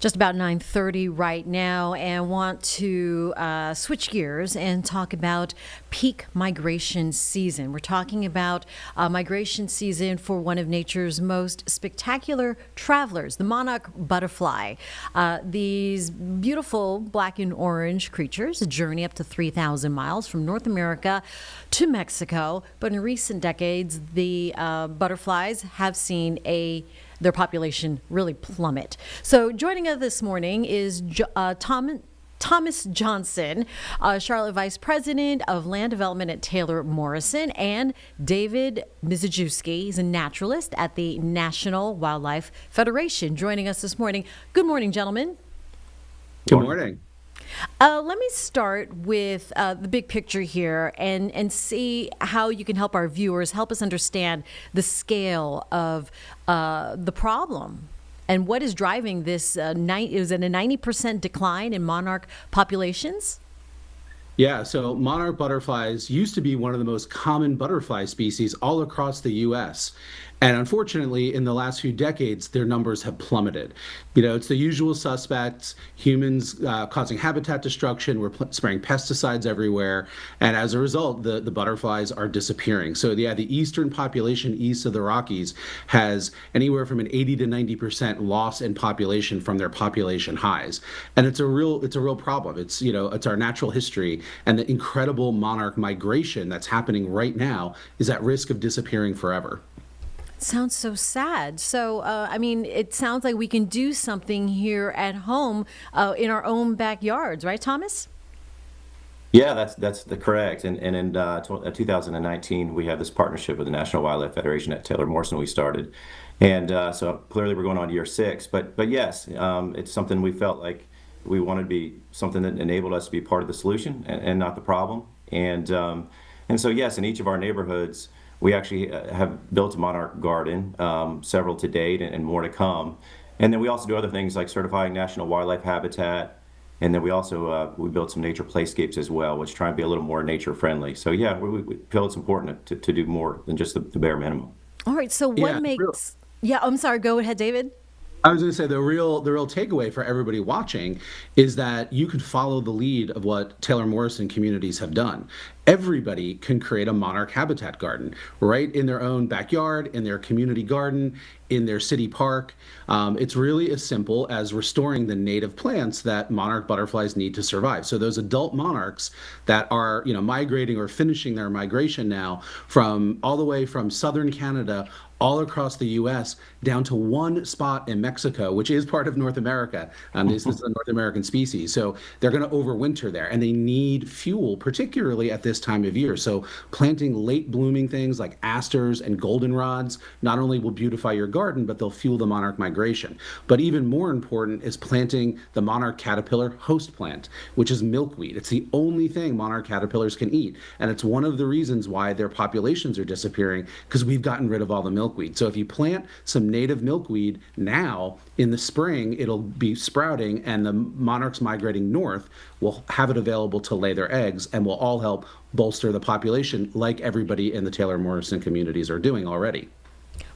Just about 9:30 right now, and want to switch gears and talk about peak migration season. We're talking about migration season for one of nature's most spectacular travelers, the monarch butterfly. These beautiful black and orange creatures journey up to 3,000 miles from North America to Mexico, but in recent decades, the butterflies have seen their population really plummet. So joining us this morning is Thomas Johnson, Charlotte Vice President of Land Development at Taylor Morrison, and David Mizejewski. He's a naturalist at the National Wildlife Federation, joining us this morning. Good morning, gentlemen. Good morning. Let me start with the big picture here and see how you can help our viewers, help us understand the scale of the problem and what is driving this. Is it a 90% decline in monarch populations? Yeah, so monarch butterflies used to be one of the most common butterfly species all across the U.S. And unfortunately, in the last few decades, their numbers have plummeted. You know, it's the usual suspects, humans causing habitat destruction, we're spraying pesticides everywhere, and as a result, the butterflies are disappearing. So yeah, the eastern population east of the Rockies has anywhere from an 80 to 90% loss in population from their population highs. And it's a real problem. It's our natural history, and the incredible monarch migration that's happening right now is at risk of disappearing forever. Sounds so sad. So, it sounds like we can do something here at home in our own backyards, right, Thomas? Yeah, that's correct. And in 2019, we had this partnership with the National Wildlife Federation at Taylor Morrison we started. And so clearly we're going on year 6. But yes, it's something we felt like we wanted to be something that enabled us to be part of the solution and not the problem. And so, yes, in each of our neighborhoods, we actually have built a monarch garden, several to date and more to come. And then we also do other things like certifying national wildlife habitat. And then we also we built some nature playscapes as well, which try and be a little more nature friendly. So yeah, we feel it's important to do more than just the bare minimum. All right. So what makes? Yeah, I'm sorry. Go ahead, David. I was going to say the real takeaway for everybody watching is that you could follow the lead of what Taylor Morrison communities have done. Everybody can create a monarch habitat garden right in their own backyard, in their community garden, in their city park. It's really as simple as restoring the native plants that monarch butterflies need to survive. So those adult monarchs that are, migrating or finishing their migration now from all the way from southern Canada all across the U.S. down to one spot in Mexico, which is part of North America. This is a North American species. So they're going to overwinter there, and they need fuel, particularly at this time of year. So planting late blooming things like asters and goldenrods not only will beautify your garden, but they'll fuel the monarch migration. But even more important is planting the monarch caterpillar host plant, which is milkweed. It's the only thing monarch caterpillars can eat. And it's one of the reasons why their populations are disappearing, because we've gotten rid of all the milkweed. So if you plant some native milkweed now, in the spring, it'll be sprouting, and the monarchs migrating north will have it available to lay their eggs, and will all help bolster the population like everybody in the Taylor Morrison communities are doing already.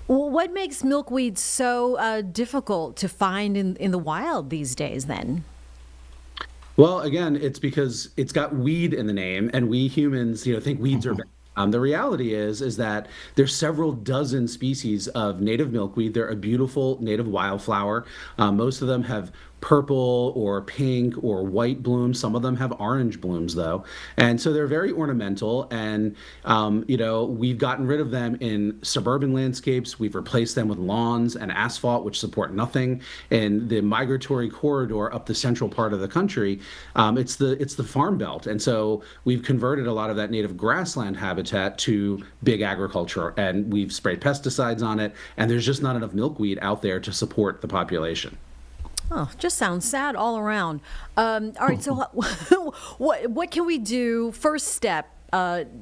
Well, what makes milkweed so difficult to find in the wild these days then? Well, again, it's because it's got weed in the name, and we humans, think weeds are bad. The reality is that there's several dozen species of native milkweed. They're a beautiful native wildflower. Most of them have purple or pink or white blooms. Some of them have orange blooms, though. And so they're very ornamental. And, we've gotten rid of them in suburban landscapes. We've replaced them with lawns and asphalt, which support nothing. In the migratory corridor up the central part of the country, it's the farm belt. And so we've converted a lot of that native grassland habitat to big agriculture, and we've sprayed pesticides on it. And there's just not enough milkweed out there to support the population. Oh, just sounds sad all around. All right, so what can we do? First step,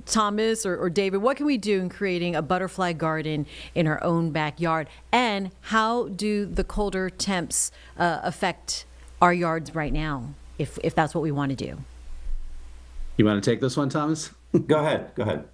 Thomas or David, what can we do in creating a butterfly garden in our own backyard? And how do the colder temps affect our yards right now, if that's what we want to do? You want to take this one, Thomas? Go ahead.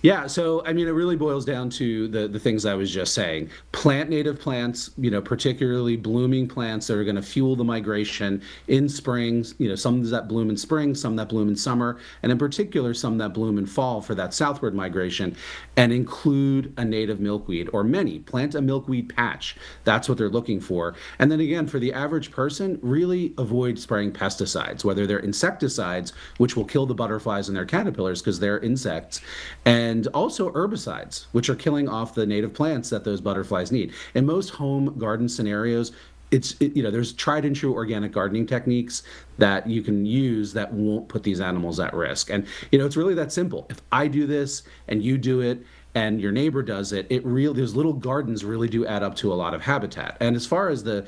Yeah, so I mean, it really boils down to the things I was just saying. Plant native plants, particularly blooming plants that are going to fuel the migration in springs. Some that bloom in spring, some that bloom in summer, and in particular, some that bloom in fall for that southward migration. And include a native milkweed or many. Plant a milkweed patch. That's what they're looking for. And then again, for the average person, really avoid spraying pesticides, whether they're insecticides, which will kill the butterflies and their caterpillars because they're insects, and also herbicides, which are killing off the native plants that those butterflies need. In most home garden scenarios, there's tried and true organic gardening techniques that you can use that won't put these animals at risk. And it's really that simple. If I do this and you do it and your neighbor does it, those little gardens really do add up to a lot of habitat. And as far as the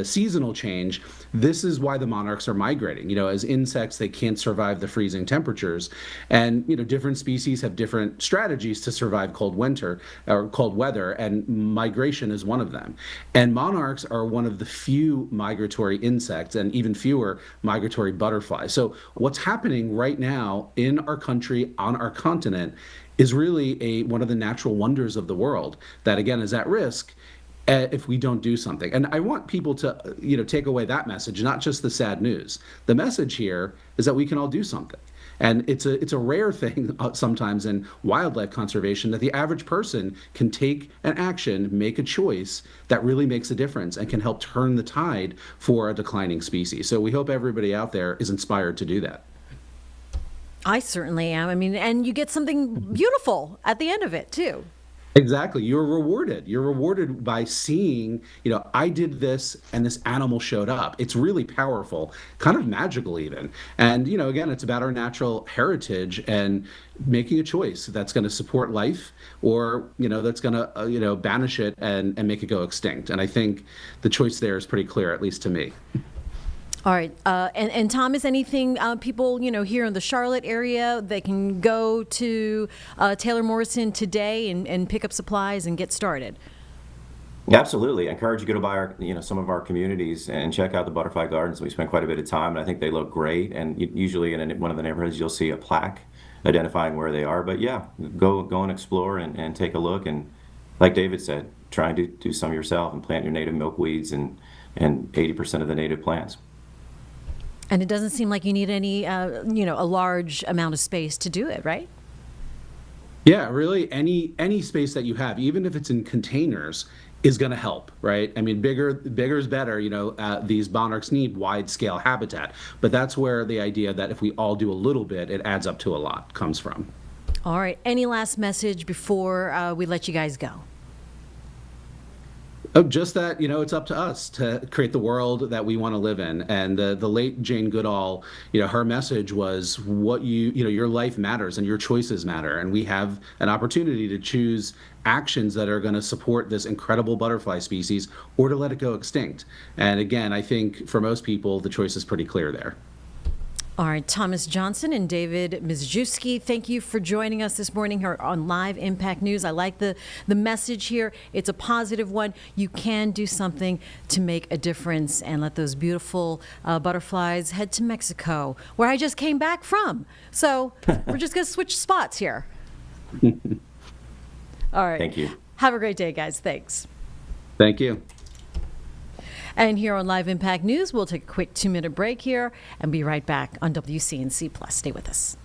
seasonal change, this is why the monarchs are migrating. As insects, they can't survive the freezing temperatures, and different species have different strategies to survive cold winter or cold weather, and migration is one of them. And monarchs are one of the few migratory insects, and even fewer migratory butterflies. So what's happening right now in our country, on our continent, is really one of the natural wonders of the world that, again, is at risk if we don't do something. And I want people to, take away that message, not just the sad news. The message here is that we can all do something. And it's a rare thing sometimes in wildlife conservation that the average person can take an action, make a choice that really makes a difference and can help turn the tide for a declining species. So we hope everybody out there is inspired to do that. I certainly am. I mean, and you get something beautiful at the end of it, too. Exactly. You're rewarded. You're rewarded by seeing, I did this and this animal showed up. It's really powerful, kind of magical even. And, again, it's about our natural heritage and making a choice that's going to support life or, that's going to, banish it and make it go extinct. And I think the choice there is pretty clear, at least to me. All right. And Thomas, anything people, here in the Charlotte area, they can go to Taylor Morrison today and pick up supplies and get started? Absolutely. I encourage you to go by some of our communities and check out the butterfly gardens. We spend quite a bit of time, and I think they look great. And usually in one of the neighborhoods, you'll see a plaque identifying where they are. But yeah, go and explore and take a look. And like David said, try and do some yourself and plant your native milkweeds and 80% of the native plants. And it doesn't seem like you need any, a large amount of space to do it, right? Yeah, really, any space that you have, even if it's in containers, is going to help, right? I mean, bigger is better. These monarchs need wide scale habitat, but that's where the idea that if we all do a little bit, it adds up to a lot comes from. All right. Any last message before we let you guys go? Oh, just that, it's up to us to create the world that we want to live in. And the late Jane Goodall, her message was your life matters and your choices matter. And we have an opportunity to choose actions that are going to support this incredible butterfly species or to let it go extinct. And again, I think for most people, the choice is pretty clear there. All right, Thomas Johnson and David Mizjewski, thank you for joining us this morning here on Live Impact News. I like the message here. It's a positive one. You can do something to make a difference and let those beautiful butterflies head to Mexico, where I just came back from. So we're just going to switch spots here. All right. Thank you. Have a great day, guys. Thanks. Thank you. And here on Live Impact News, we'll take a quick 2-minute break here and be right back on WCNC Plus. Stay with us.